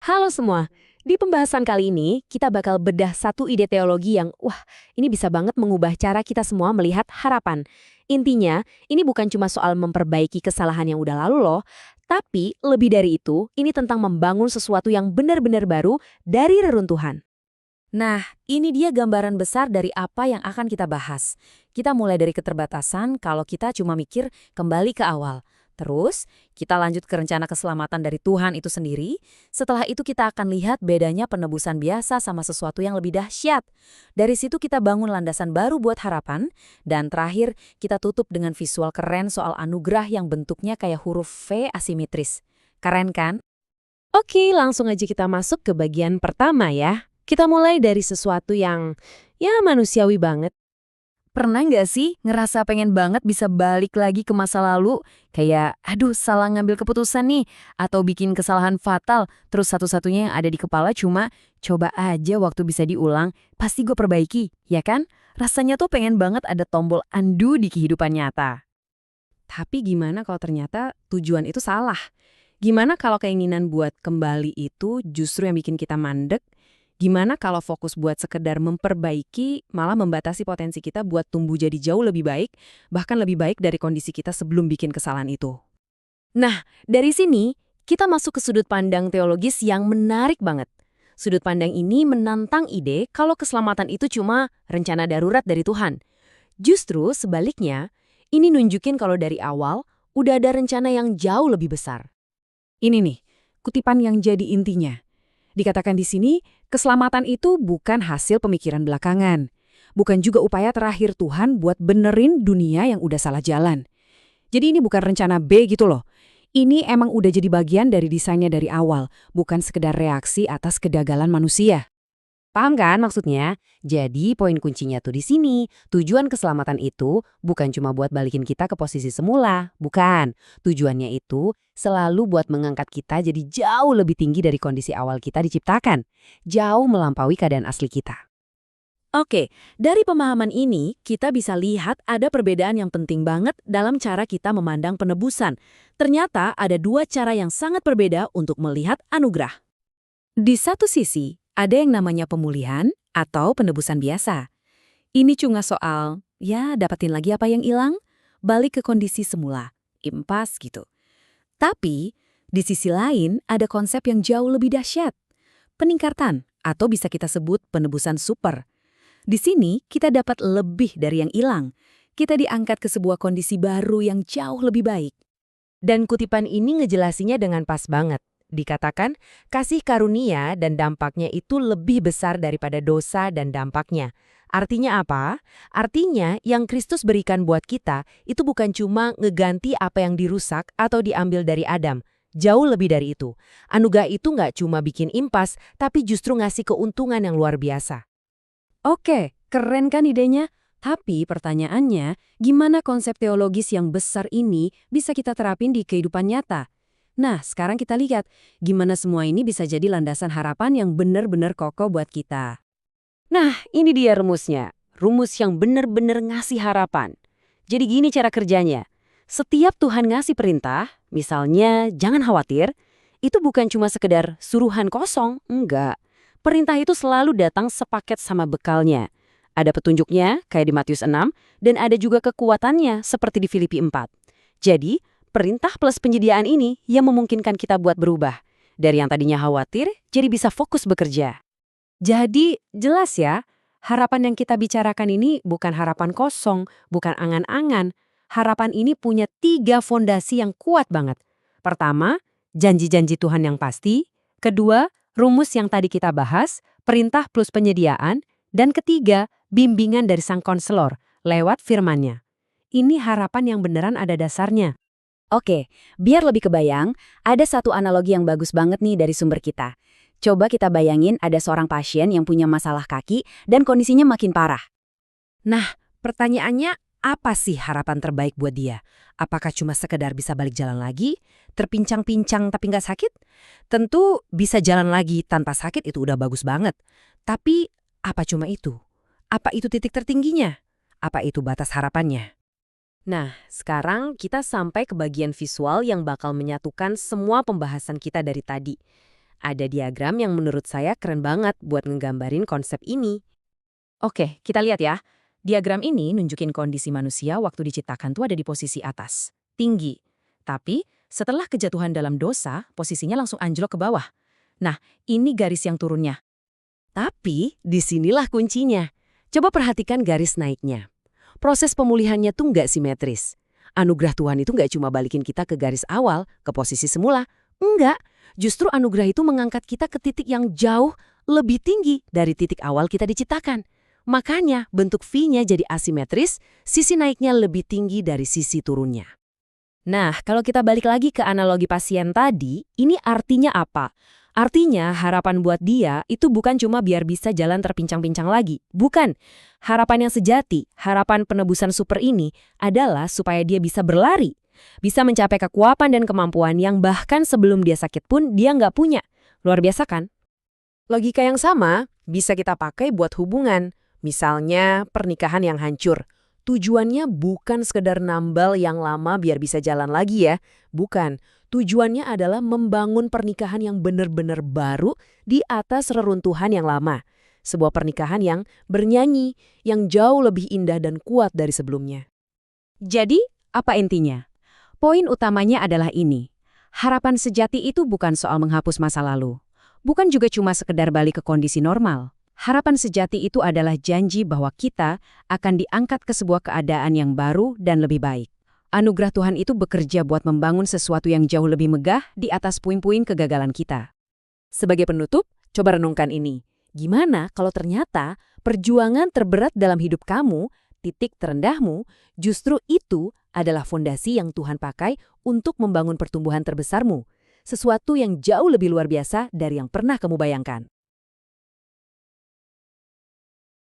Halo semua, di pembahasan kali ini kita bakal bedah satu ide teologi yang, ini bisa banget mengubah cara kita semua melihat harapan. Intinya, ini bukan cuma soal memperbaiki kesalahan yang udah lalu loh, tapi lebih dari itu, ini tentang membangun sesuatu yang benar-benar baru dari reruntuhan. Nah, ini dia gambaran besar dari apa yang akan kita bahas. Kita mulai dari keterbatasan kalau kita cuma mikir kembali ke awal. Terus, kita lanjut ke rencana keselamatan dari Tuhan itu sendiri. Setelah itu kita akan lihat bedanya penebusan biasa sama sesuatu yang lebih dahsyat. Dari situ kita bangun landasan baru buat harapan. Dan terakhir, kita tutup dengan visual keren soal anugerah yang bentuknya kayak huruf V asimetris. Keren kan? Oke, langsung aja kita masuk ke bagian pertama ya. Kita mulai dari sesuatu yang, manusiawi banget. Pernah nggak sih ngerasa pengen banget bisa balik lagi ke masa lalu? Kayak, aduh salah ngambil keputusan nih. Atau bikin kesalahan fatal, terus satu-satunya yang ada di kepala cuma, coba aja waktu bisa diulang, pasti gue perbaiki, ya kan? Rasanya tuh pengen banget ada tombol undo di kehidupan nyata. Tapi gimana kalau ternyata tujuan itu salah? Gimana kalau keinginan buat kembali itu justru yang bikin kita mandek? Gimana kalau fokus buat sekedar memperbaiki malah membatasi potensi kita buat tumbuh jadi jauh lebih baik, bahkan lebih baik dari kondisi kita sebelum bikin kesalahan itu? Nah, dari sini kita masuk ke sudut pandang teologis yang menarik banget. Sudut pandang ini menantang ide kalau keselamatan itu cuma rencana darurat dari Tuhan. Justru sebaliknya, ini nunjukin kalau dari awal udah ada rencana yang jauh lebih besar. Ini nih, kutipan yang jadi intinya. Dikatakan di sini, keselamatan itu bukan hasil pemikiran belakangan. Bukan juga upaya terakhir Tuhan buat benerin dunia yang udah salah jalan. Jadi ini bukan rencana B gitu loh. Ini emang udah jadi bagian dari desainnya dari awal, bukan sekedar reaksi atas kedagalan manusia. Paham kan maksudnya? Jadi poin kuncinya tuh di sini. Tujuan keselamatan itu bukan cuma buat balikin kita ke posisi semula, bukan. Tujuannya itu selalu buat mengangkat kita jadi jauh lebih tinggi dari kondisi awal kita diciptakan. Jauh melampaui keadaan asli kita. Oke, dari pemahaman ini kita bisa lihat ada perbedaan yang penting banget dalam cara kita memandang penebusan. Ternyata ada dua cara yang sangat berbeda untuk melihat anugerah. Di satu sisi, ada yang namanya pemulihan atau penebusan biasa. Ini cuma soal, dapatin lagi apa yang hilang, balik ke kondisi semula, impas gitu. Tapi, di sisi lain ada konsep yang jauh lebih dahsyat. Peningkatan, atau bisa kita sebut penebusan super. Di sini, kita dapat lebih dari yang hilang. Kita diangkat ke sebuah kondisi baru yang jauh lebih baik. Dan kutipan ini ngejelasinnya dengan pas banget. Dikatakan, kasih karunia dan dampaknya itu lebih besar daripada dosa dan dampaknya. Artinya apa? Artinya yang Kristus berikan buat kita itu bukan cuma ngeganti apa yang dirusak atau diambil dari Adam. Jauh lebih dari itu. Anugerah itu nggak cuma bikin impas, tapi justru ngasih keuntungan yang luar biasa. Oke, keren kan idenya? Tapi pertanyaannya, gimana konsep teologis yang besar ini bisa kita terapin di kehidupan nyata? Nah, sekarang kita lihat gimana semua ini bisa jadi landasan harapan yang benar-benar kokoh buat kita. Nah, ini dia rumusnya. Rumus yang benar-benar ngasih harapan. Jadi gini cara kerjanya. Setiap Tuhan ngasih perintah, misalnya jangan khawatir, itu bukan cuma sekedar suruhan kosong, enggak. Perintah itu selalu datang sepaket sama bekalnya. Ada petunjuknya, kayak di Matius 6, dan ada juga kekuatannya, seperti di Filipi 4. Jadi, perintah plus penyediaan ini yang memungkinkan kita buat berubah. Dari yang tadinya khawatir, jadi bisa fokus bekerja. Jadi, jelas ya, harapan yang kita bicarakan ini bukan harapan kosong, bukan angan-angan. Harapan ini punya 3 fondasi yang kuat banget. Pertama, janji-janji Tuhan yang pasti. Kedua, rumus yang tadi kita bahas, perintah plus penyediaan. Dan ketiga, bimbingan dari sang konselor lewat firman-Nya. Ini harapan yang beneran ada dasarnya. Oke, biar lebih kebayang, ada satu analogi yang bagus banget nih dari sumber kita. Coba kita bayangin ada seorang pasien yang punya masalah kaki dan kondisinya makin parah. Nah, pertanyaannya apa sih harapan terbaik buat dia? Apakah cuma sekedar bisa balik jalan lagi? Terpincang-pincang tapi nggak sakit? Tentu bisa jalan lagi tanpa sakit itu udah bagus banget. Tapi apa cuma itu? Apa itu titik tertingginya? Apa itu batas harapannya? Nah, sekarang kita sampai ke bagian visual yang bakal menyatukan semua pembahasan kita dari tadi. Ada diagram yang menurut saya keren banget buat ngegambarin konsep ini. Oke, kita lihat ya. Diagram ini nunjukin kondisi manusia waktu diciptakan tuh ada di posisi atas, tinggi. Tapi setelah kejatuhan dalam dosa, posisinya langsung anjlok ke bawah. Nah, ini garis yang turunnya. Tapi disinilah kuncinya. Coba perhatikan garis naiknya. Proses pemulihannya tuh nggak simetris. Anugerah Tuhan itu nggak cuma balikin kita ke garis awal, ke posisi semula. Enggak, justru anugerah itu mengangkat kita ke titik yang jauh lebih tinggi dari titik awal kita diciptakan. Makanya bentuk V-nya jadi asimetris, sisi naiknya lebih tinggi dari sisi turunnya. Nah, kalau kita balik lagi ke analogi pasien tadi, ini artinya apa? Artinya harapan buat dia itu bukan cuma biar bisa jalan terpincang-pincang lagi. Bukan. Harapan yang sejati, harapan penebusan super ini adalah supaya dia bisa berlari. Bisa mencapai kekuatan dan kemampuan yang bahkan sebelum dia sakit pun dia nggak punya. Luar biasa kan? Logika yang sama bisa kita pakai buat hubungan. Misalnya pernikahan yang hancur. Tujuannya bukan sekedar nambal yang lama biar bisa jalan lagi ya. Bukan. Tujuannya adalah membangun pernikahan yang benar-benar baru di atas reruntuhan yang lama. Sebuah pernikahan yang bernyanyi, yang jauh lebih indah dan kuat dari sebelumnya. Jadi, apa intinya? Poin utamanya adalah ini. Harapan sejati itu bukan soal menghapus masa lalu. Bukan juga cuma sekedar balik ke kondisi normal. Harapan sejati itu adalah janji bahwa kita akan diangkat ke sebuah keadaan yang baru dan lebih baik. Anugerah Tuhan itu bekerja buat membangun sesuatu yang jauh lebih megah di atas puing-puing kegagalan kita. Sebagai penutup, coba renungkan ini. Gimana kalau ternyata perjuangan terberat dalam hidup kamu, titik terendahmu, justru itu adalah fondasi yang Tuhan pakai untuk membangun pertumbuhan terbesarmu. Sesuatu yang jauh lebih luar biasa dari yang pernah kamu bayangkan.